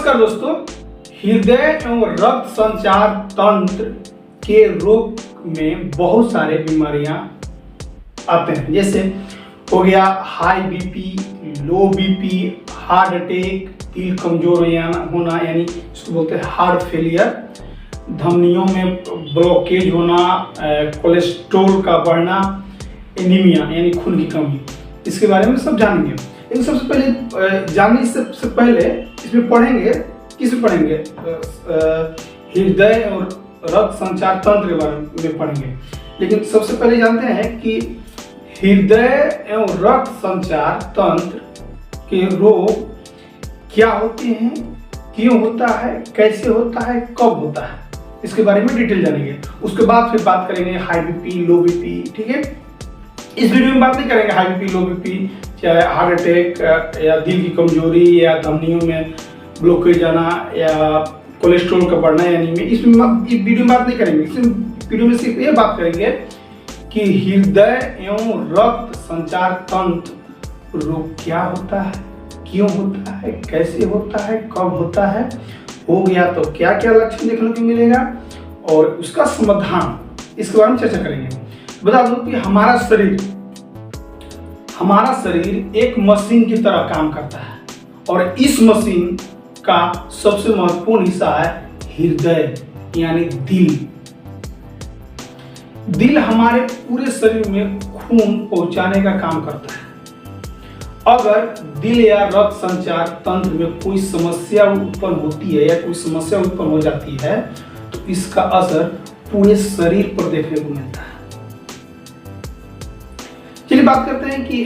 नमस्कार दोस्तों, हृदय एवं रक्त संचार तंत्र के रोग में बहुत सारे बीमारियां आते हैं। जैसे हो गया हाई बीपी, लो बीपी, हार्ट अटैक, दिल कमजोर होना यानी इसको बोलते हैं हार्ट फेलियर, धमनियों में ब्लॉकेज होना, कोलेस्ट्रॉल का बढ़ना, एनीमिया यानी खून की कमी। इसके बारे में सब जानेंगे। लेकिन सबसे पहले जानने से पहले इसमें पढ़ेंगे, किसमें पढ़ेंगे, हृदय और रक्त संचार तंत्र के बारे में पढ़ेंगे। लेकिन सबसे पहले जानते हैं कि हृदय एवं रक्त संचार तंत्र के रोग क्या होते हैं, क्यों होता है, कैसे होता है, कब होता है, इसके बारे में डिटेल जानेंगे। उसके बाद फिर बात करेंगे हाई बीपी, लो बीपी। ठीक है, इस वीडियो में बात नहीं करेंगे हाई बीपी, लो बीपी, चाहे हार्ट अटैक या दिल की कमजोरी या धमनियों में ब्लॉकेज जाना या कोलेस्ट्रॉल का बढ़ना यानी में इसमें वीडियो में बात नहीं करेंगे। इस वीडियो में सिर्फ ये बात करेंगे कि हृदय एवं रक्त संचार तंत्र रोग क्या होता है, क्यों होता है, कैसे होता है, कब होता है, हो गया तो क्या क्या लक्षण देखने को मिलेगा और उसका समाधान, इसके बारे में चर्चा करेंगे। बता दूं कि हमारा शरीर एक मशीन की तरह काम करता है और इस मशीन का सबसे महत्वपूर्ण हिस्सा है हृदय यानी दिल। दिल हमारे पूरे शरीर में खून पहुंचाने का काम करता है। अगर दिल या रक्त संचार तंत्र में कोई समस्या उत्पन्न होती है या कोई समस्या उत्पन्न हो जाती है तो इसका असर पूरे शरीर पर देखने को मिलता है। चलिए बात करते हैं कि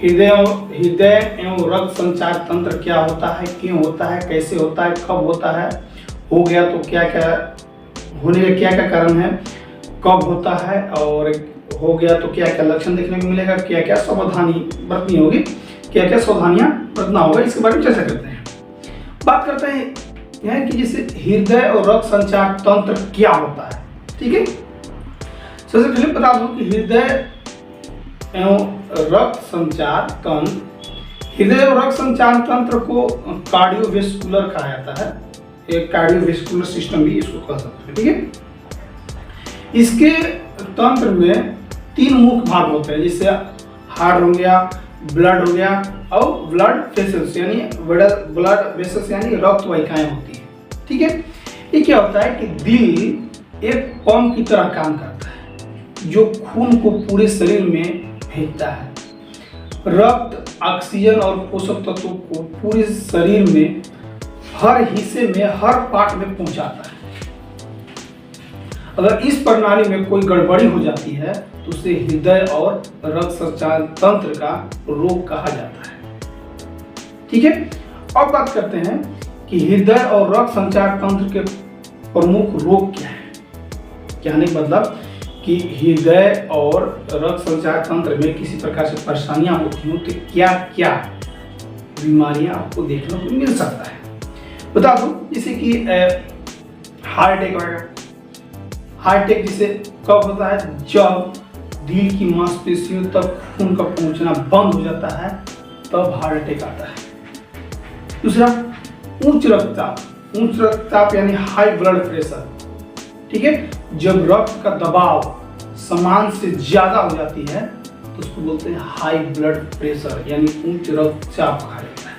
हृदय एवं रक्त संचार तंत्र क्या होता है, क्यों होता है, कैसे होता है, कब होता है, हो गया तो क्या क्या होने का क्या क्या कारण है, कब होता है और हो गया तो क्या क्या लक्षण देखने को मिलेगा, क्या क्या सावधानी बरतनी होगी, क्या क्या सावधानियां बरतना होगा, इसके बारे में चर्चा करते हैं। बात करते हैं कि जैसे हृदय और रक्त संचार तंत्र क्या होता है। ठीक है, सबसे पहले बता दूं कि हृदय एवं रक्त संचार तंत्र, हृदय और रक्त संचार तंत्र को कार्डियोवेस्कुलर कहा जाता है। एक कार्डियोवेस्कुलर सिस्टम भी इसको कह सकते हैं। ठीक है, इसके तंत्र में तीन मुख्य भाग होते हैं, जैसे हार्ट हो गया, ब्लड हो गया और ब्लड वेसल्स यानी ब्लड वेसल्स यानी रक्त वाहिकाएं होती है। ठीक है, ये क्या होता है कि दिल एक पंप की तरह काम करता है जो खून को पूरे शरीर में भेजता है। रक्त ऑक्सीजन और पोषक तत्वों को पूरे शरीर में हर हिस्से में, हर पार्ट में पहुंचाता है। अगर इस प्रणाली में कोई गड़बड़ी हो जाती है तो उसे हृदय और रक्त संचार तंत्र का रोग कहा जाता है। ठीक है, अब बात करते हैं कि हृदय और रक्त संचार तंत्र के प्रमुख रोग क्या है। कहने का मतलब कि हृदय और रक्त संचार तंत्र में किसी प्रकार से परेशानियां होती हो तो क्या क्या बीमारियां आपको देखने को मिल सकता है। बता दूं जैसे कि हार्ट अटैक वगैरह। हार्ट अटैक जिसे कब होता है, जब दिल की मांसपेशियों तक खून का पहुंचना बंद हो जाता है तब हार्ट अटैक आता है। दूसरा उच्च रक्तचाप यानी हाई ब्लड प्रेशर। ठीक है, जब रक्त का दबाव समान से ज्यादा हो जाती है तो उसको बोलते हैं हाई ब्लड प्रेशर यानी उच्च रक्तचाप कहा जाता है।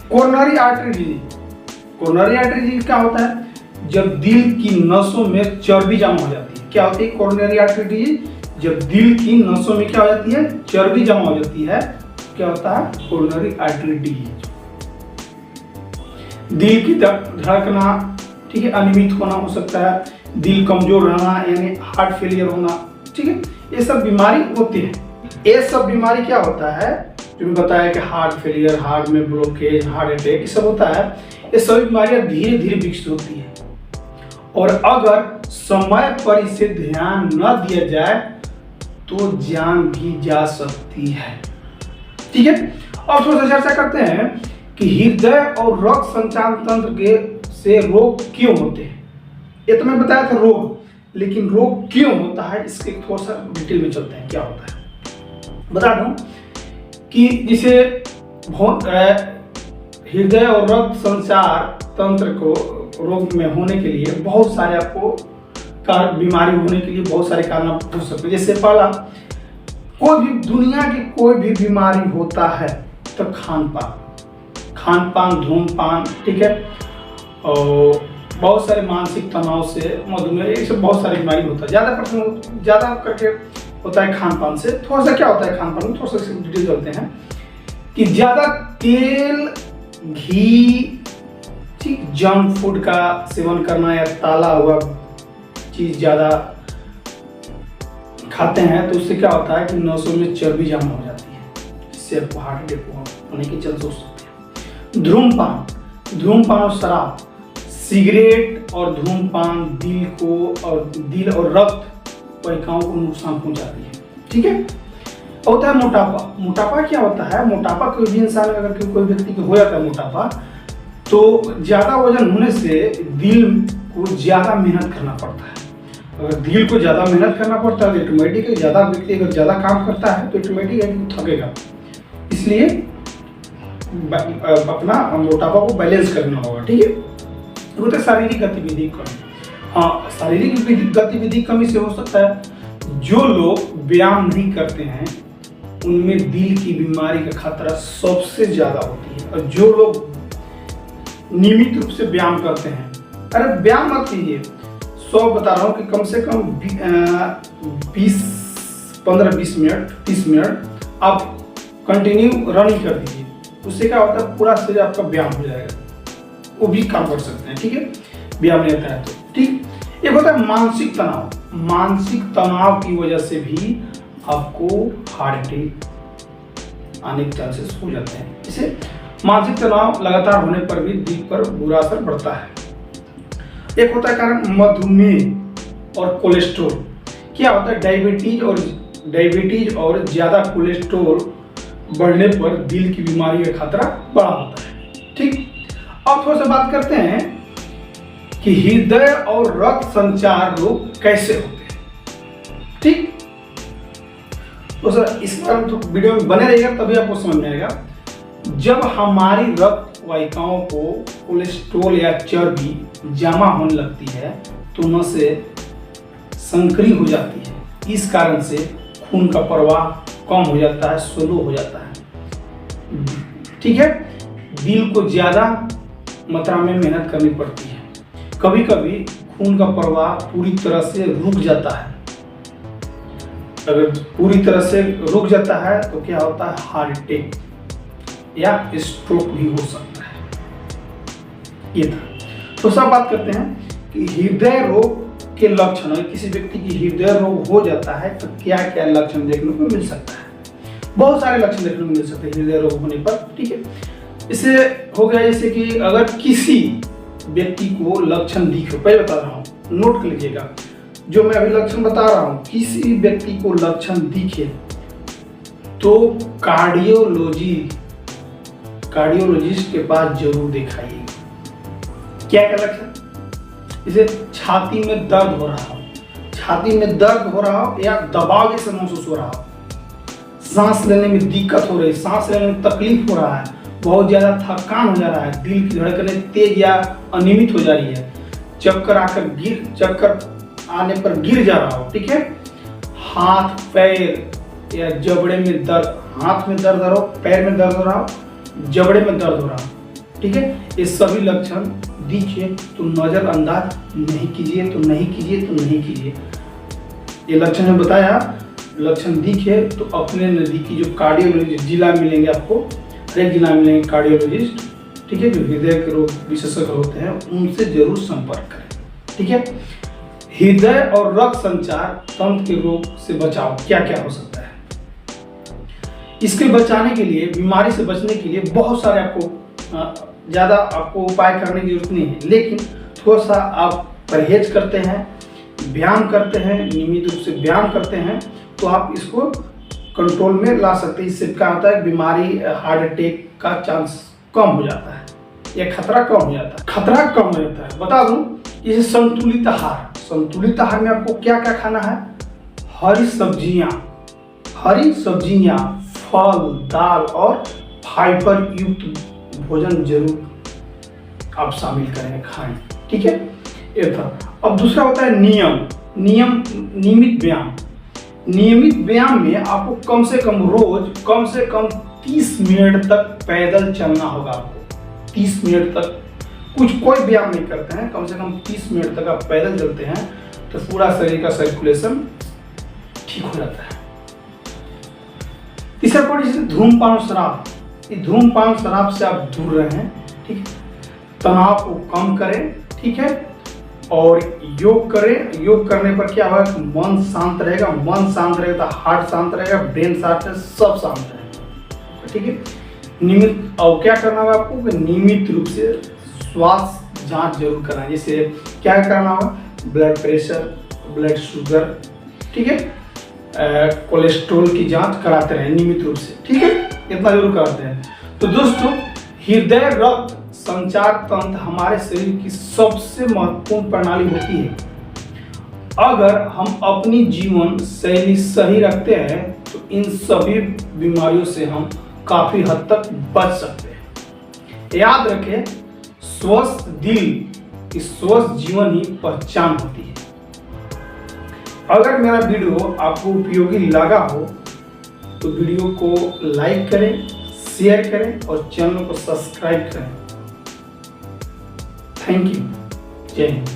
Coronary artery disease. Coronary artery disease क्या होता है, जब दिल की नसों में चर्बी जमा हो जाती है। क्या होती है कोरोनरी आर्टरी डिजीज, जब दिल की नसों में क्या हो जाती है, चर्बी जमा हो जाती है, क्या होता है कोरोनरी आर्टरी डिजीज। दिल की धड़कना, ठीक है, अनियमित होना हो सकता है, दिल कमजोर रहना यानी हार्ट फेलियर होना। ठीक है, ये सब बीमारी होती है। ये सब बीमारी क्या होता है, जो मैं बताया कि हार्ट फेलियर, हार्ट में ब्लॉकेज, हार्ट अटैक, ये सब होता है। ये सभी बीमारियां धीरे धीरे विकसित होती है और अगर समय पर इसे ध्यान न दिया जाए तो जान भी जा सकती है। ठीक है, अब थोड़ा सा चर्चा करते हैं कि हृदय और रक्त संचार तंत्र के से रोग क्यों होते हैं। ये तो मैं बताया था रोग, लेकिन रोग क्यों होता है इसके थोड़ा सा डिटेल में चलते हैं क्या होता है। बता दूं कि जिसे हृदय और रक्त संचार तंत्र को रोग में होने के लिए बहुत सारे आपको बीमारी होने के लिए बहुत सारे कारण हो सकते हैं। जैसे पहला, कोई भी दुनिया की कोई भी बीमारी होता है तो खान पान धूमपान, ठीक है, और बहुत सारे मानसिक तनाव से, मधुमेह, ये सब बहुत सारी बीमारी होता है। ज़्यादा करके होता है खान पान से। थोड़ा सा क्या होता है खान पान में, थोड़ा सा डिटेल करते हैं कि ज़्यादा तेल, घी, ठीक, जंक फूड का सेवन करना या ताला हुआ चीज़ ज़्यादा खाते हैं तो उससे क्या होता है कि नसों में चर्बी जमा हो जाती है, जिससे आपको हार्ट अटैक होने के चांस हो सकते हैं। धूमपान और शराब, सिगरेट और धूमपान दिल और रक्त वाहिकाओं को नुकसान पहुंचाती है, ठीक है। होता है मोटापा क्या होता है? मोटापा कोई भी इंसान, अगर कोई व्यक्ति को हो जाता है मोटापा, तो ज्यादा वजन होने से दिल को ज्यादा मेहनत करना पड़ता है। अगर दिल को ज्यादा मेहनत करना पड़ता है तो ऑटोमेटिक ज्यादा व्यक्ति अगर ज्यादा काम करता है तो ऑटोमेटिक थकेगा। इसलिए अपना मोटापा को बैलेंस करना होगा, ठीक है। होता है शारीरिक गतिविधि कमी। हाँ, शारीरिक गतिविधि कमी से हो सकता है जो लोग व्यायाम नहीं करते हैं उनमें दिल की बीमारी का खतरा सबसे ज्यादा होती है। और जो लोग नियमित रूप से व्यायाम करते हैं, अरे व्यायाम मत कीजिए, 100 बता रहा हूँ कि कम से कम 15-20 मिनट 30 मिनट आप कंटिन्यू रनिंग कर दीजिए। उससे क्या होता है, पूरा शरीर आपका व्यायाम हो जाएगा। वो भी काम कर सकते हैं, ठीक है, व्यायाम नहीं होता है तो, ठीक। एक होता है मानसिक तनाव की वजह से भी आपको हार्ट अटैक आने के चांसेस हो जाते हैं। इसे मानसिक तनाव लगातार होने पर भी दिल पर बुरा असर पड़ता है। एक होता है कारण मधुमेह और कोलेस्ट्रॉल। क्या होता है, डायबिटीज और ज्यादा कोलेस्ट्रॉल बढ़ने पर दिल की बीमारी का खतरा बड़ा होता है, ठीक। अब थोड़ा सा बात करते हैं कि हृदय और रक्त संचार रोग कैसे होते हैं, ठीक। तो सर इस बार तो वीडियो में बने रहेगा तभी आपको समझ में आएगा। जब हमारी रक्त वाहिकाओं को कोलेस्ट्रॉल या चर्बी जमा होने लगती है तो नसें संकरी हो जाती है। इस कारण से खून का प्रवाह कम हो जाता है, स्लो हो जाता है, ठीक है। दिल को ज्यादा मात्रा में मेहनत करनी पड़ती है। कभी कभी खून का प्रवाह पूरी तरह से रुक जाता है। अगर पूरी तरह से रुक जाता है तो क्या होता है, हार्ट अटैक या स्ट्रोक भी हो सकता है। ये था। तो सब बात करते हैं कि हृदय रोग के लक्षण, किसी व्यक्ति की हृदय रोग हो जाता है तो क्या क्या लक्षण देखने को मिल सकता है। बहुत सारे लक्षण देखने को मिल सकते हैं हृदय रोग होने पर, ठीक है। इससे हो गया जैसे कि अगर किसी व्यक्ति को लक्षण दिखे, पहले बता रहा हूँ, नोट कर लीजिएगा जो मैं अभी लक्षण बता रहा हूँ, किसी व्यक्ति को लक्षण दिखे तो कार्डियोलॉजिस्ट के पास जरूर दिखाइए। क्या क्या लक्षण, जैसे छाती में दर्द हो रहा हो या दबाव जैसे महसूस हो रहा हो, सांस लेने में दिक्कत हो रही, सांस लेने में तकलीफ हो रहा है, बहुत ज्यादा थकान हो जा रहा है, दिल की धड़कनें तेज या अनियमित हो जा रही है, चक्कर आने पर गिर जा रहा हो, ठीक है। हाथ पैर या जबड़े में दर्द, हाथ में दर्द हो रहा हो, पैर में दर्द हो रहा हो, जबड़े में दर्द हो रहा हो, ठीक है। ये सभी लक्षण दिखे तो नजरअंदाज नहीं कीजिए। ये लक्षण जो बताया, लक्षण दिखे तो अपने नजदीकी जो कार्डियोलॉजिस्ट जिला मिलेंगे आपको, हर एक जिला मिलेंगे कार्डियोलॉजिस्ट, ठीक है, जो हृदय के रोग विशेषज्ञ होते हैं, उनसे जरूर संपर्क करें, ठीक है। हृदय और रक्त संचार तंत्र के रोग से बचाव क्या क्या हो सकता है। इसके बचाने के लिए, बीमारी से बचने के लिए बहुत सारे ज़्यादा आपको उपाय करने की जरूरत नहीं है, लेकिन थोड़ा सा आप परहेज करते हैं, व्यायाम करते हैं, नियमित रूप से व्यायाम करते हैं तो आप इसको कंट्रोल में ला सकते हैं। इससे क्या होता है, बीमारी हार्ट अटैक का चांस कम हो जाता है या खतरा कम हो जाता है। बता दूं, जैसे संतुलित आहार में आपको क्या क्या खाना है, हरी सब्जियां, फल, दाल और फाइबर युक्त भोजन जरूर आप शामिल करें, खाएं। ठीक है, ये था। अब दूसरा होता है नियमित व्यायाम। नियमित व्यायाम में आपको कम से कम रोज कम से कम 30 मिनट तक पैदल चलना होगा। आपको 30 मिनट तक कोई व्यायाम नहीं करते हैं, कम से कम 30 मिनट तक आप पैदल चलते हैं तो पूरा शरीर का सर्कुलेशन ठीक हो जाता है। तीसरा पॉइंट जैसे धूम्रपान और शराब, ये धूम्रपान शराब से आप दूर रहें। ठीक है, तनाव को कम करें। ठीक है, और योग करें। योग करने पर क्या होगा, मन शांत रहेगा। मन शांत रहेगा तो हार्ट शांत रहेगा, ब्रेन शांत रहेगा, सब शांत रहेगा। ठीक है, नियमित और क्या करना होगा आपको, नियमित रूप से स्वास्थ्य जांच जरूर करना है। जैसे क्या करना होगा, ब्लड प्रेशर, ब्लड शुगर, ठीक है, कोलेस्ट्रॉल की जांच कराते रहे नियमित रूप से। ठीक है, इतना जरूर कराते हैं। तो दोस्तों, हृदय रक्त संचार तंत्र हमारे शरीर की सबसे महत्वपूर्ण प्रणाली होती है। अगर हम अपनी जीवन शैली सही रखते हैं तो इन सभी बीमारियों से हम काफी हद तक बच सकते हैं। याद रखें, स्वस्थ दिल की स्वस्थ जीवन ही पहचान होती है। अगर मेरा वीडियो आपको उपयोगी लगा हो तो वीडियो को लाइक करें, शेयर करें और चैनल को सब्सक्राइब करें। Thank you. जय हिंद।